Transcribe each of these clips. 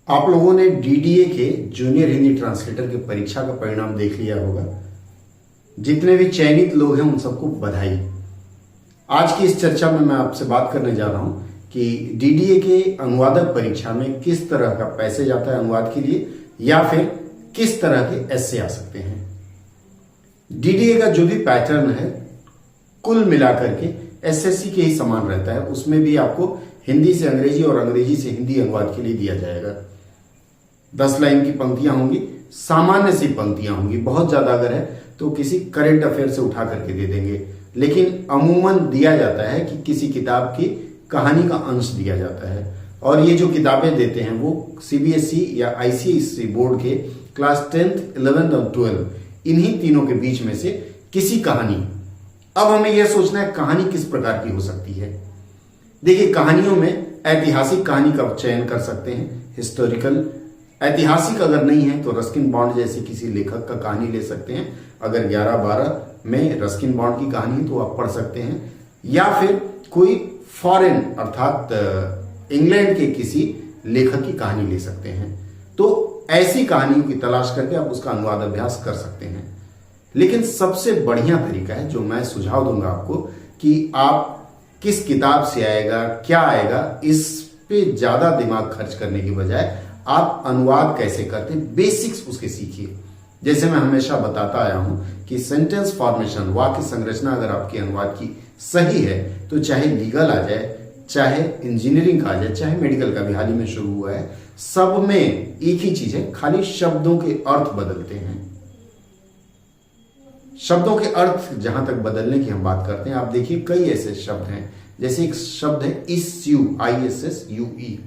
आप लोगों ने डीडीए के जूनियर हिंदी ट्रांसलेटर की परीक्षा का परिणाम देख लिया होगा। जितने भी चयनित लोग हैं उन सबको बधाई। आज की इस चर्चा में मैं आपसे बात करने जा रहा हूं कि डीडीए के अनुवादक परीक्षा में किस तरह का पैसेज आता है अनुवाद के लिए, या फिर किस तरह के एस्से आ सकते हैं। डीडीए का जो भी पैटर्न है कुल मिलाकर के एसएससी के ही समान रहता है। उसमें भी आपको हिंदी से अंग्रेजी और अंग्रेजी से हिंदी अनुवाद के लिए दिया जाएगा। 10 लाइन की पंक्तियां होंगी, सामान्य सी पंक्तियां होंगी। बहुत ज्यादा अगर है तो किसी करंट अफेयर से उठा करके दे देंगे, लेकिन अमूमन दिया जाता है कि किसी किताब की कहानी का अंश दिया जाता है। और ये जो किताबें देते हैं वो सीबीएसई या आईसीएसई बोर्ड के क्लास 10th, 11th और 12 इन्हीं तीनों के बीच में से किसी कहानी। अब हमें यह सोचना है कहानी किस प्रकार की हो सकती है। देखिए, कहानियों में ऐतिहासिक कहानी का चयन कर सकते हैं, हिस्टोरिकल। ऐतिहासिक अगर नहीं है तो रस्किन बॉन्ड जैसे किसी लेखक का कहानी ले सकते हैं। अगर 11-12 में रस्किन बॉन्ड की कहानी तो आप पढ़ सकते हैं, या फिर कोई फॉरेन अर्थात इंग्लैंड के किसी लेखक की कहानी ले सकते हैं। तो ऐसी कहानियों की तलाश करके आप उसका अनुवाद अभ्यास कर सकते हैं। लेकिन सबसे बढ़िया तरीका है जो मैं सुझाव दूंगा आपको कि आप किस किताब से आएगा, क्या आएगा, इस पे ज्यादा दिमाग खर्च करने की बजाय आप अनुवाद कैसे करते हैं बेसिक्स उसके सीखिए। जैसे मैं हमेशा बताता आया हूं कि सेंटेंस फॉर्मेशन, वाक्य संरचना अगर आपके अनुवाद की सही है तो चाहे लीगल आ जाए, चाहे इंजीनियरिंग का आ जाए, चाहे मेडिकल का भी हाल ही में शुरू हुआ है, सब में एक ही चीज है, खाली शब्दों के अर्थ बदलते हैं। शब्दों के अर्थ जहां तक बदलने की हम बात करते हैं, आप देखिए कई ऐसे शब्द हैं। जैसे एक शब्द है इश्यू, ISSUE।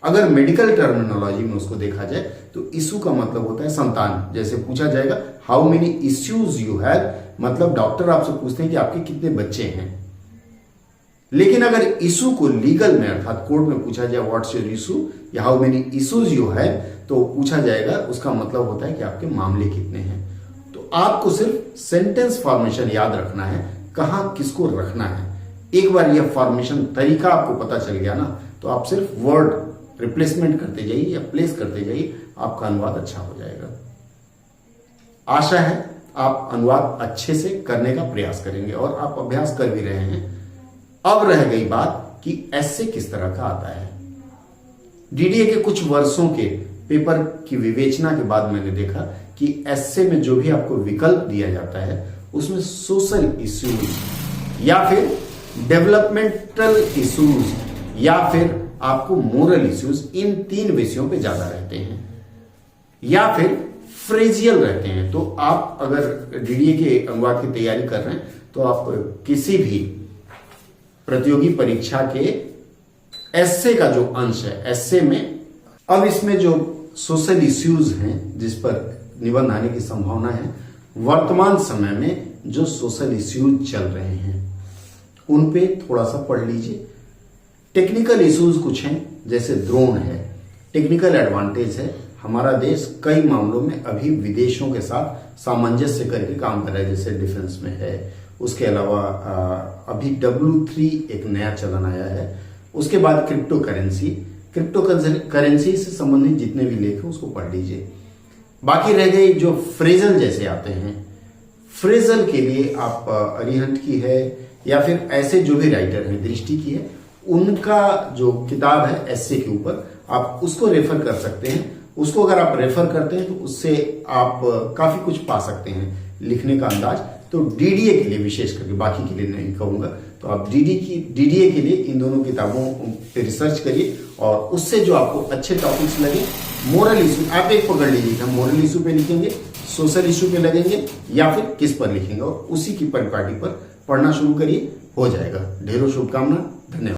अगर मेडिकल टर्मिनोलॉजी में उसको देखा जाए तो इशू का मतलब होता है संतान। जैसे पूछा जाएगा how many issues you have, मतलब डॉक्टर आपसे पूछते हैं कि आपके कितने बच्चे हैं। लेकिन अगर इशू को लीगल में अर्थात कोर्ट में पूछा जाए व्हाट्स योर इशू या how many issues you have, तो पूछा जाएगा उसका मतलब होता है कि आपके मामले कितने हैं। तो आपको सिर्फ सेंटेंस फॉर्मेशन याद रखना है, कहां किसको रखना है। एक बार यह फॉर्मेशन तरीका आपको पता चल गया ना, तो आप सिर्फ वर्ड रिप्लेसमेंट करते जाइए या प्लेस करते जाइए, आपका अनुवाद अच्छा हो जाएगा। आशा है आप अनुवाद अच्छे से करने का प्रयास करेंगे और आप अभ्यास कर भी रहे हैं। अब रह गई बात कि एस्से किस तरह का आता है। डीडीए के कुछ वर्षों के पेपर की विवेचना के बाद मैंने देखा कि एस्से में जो भी आपको विकल्प दिया जाता है उसमें सोशल इश्यूज या फिर डेवलपमेंटल इश्यूज या फिर आपको मोरल इश्यूज, इन 3 विषयों पे ज्यादा रहते हैं, या फिर फ्रेजियल रहते हैं। तो आप अगर डीडीए के अनुवाद की तैयारी कर रहे हैं तो आप किसी भी प्रतियोगी परीक्षा के एस्से का जो अंश है, एस्से में अब इसमें जो सोशल इश्यूज हैं जिस पर निबंध आने की संभावना है, वर्तमान समय में जो सोशल इश्यूज चल रहे हैं उन पे थोड़ा सा पढ़ लीजिए। टेक्निकल इश्यूज कुछ हैं, जैसे ड्रोन है, टेक्निकल एडवांटेज है। हमारा देश कई मामलों में अभी विदेशों के साथ सामंजस्य करके काम कर रहा है, जैसे डिफेंस में है। उसके अलावा अभी W3 एक नया चलन आया है। उसके बाद क्रिप्टो करेंसी से संबंधित जितने भी लेख हैं उसको पढ़ लीजिए। बाकी रह गए जो फ्रेजल जैसे आते हैं, फ्रेजल के लिए आप अरिहंत की है या फिर ऐसे जो भी राइटर हैं, दृष्टि की है, उनका जो किताब है एस्से के ऊपर आप उसको रेफर कर सकते हैं। उसको अगर आप रेफर करते हैं तो उससे आप काफी कुछ पा सकते हैं लिखने का अंदाज। तो डीडीए के लिए विशेष करके, बाकी के लिए नहीं कहूंगा, तो आप डीडीए के लिए इन दोनों किताबों पे रिसर्च करिए और उससे जो आपको अच्छे टॉपिक्स लगे, मोरल इशू आप एक पकड़ लीजिएगा, मोरल इशू पे लिखेंगे, सोशल इशू पे लगेंगे या फिर किस पर लिखेंगे, और उसी की परिपाटी पर पढ़ना शुरू करिए, हो जाएगा। ढेरों शुभकामना, धन्यवाद।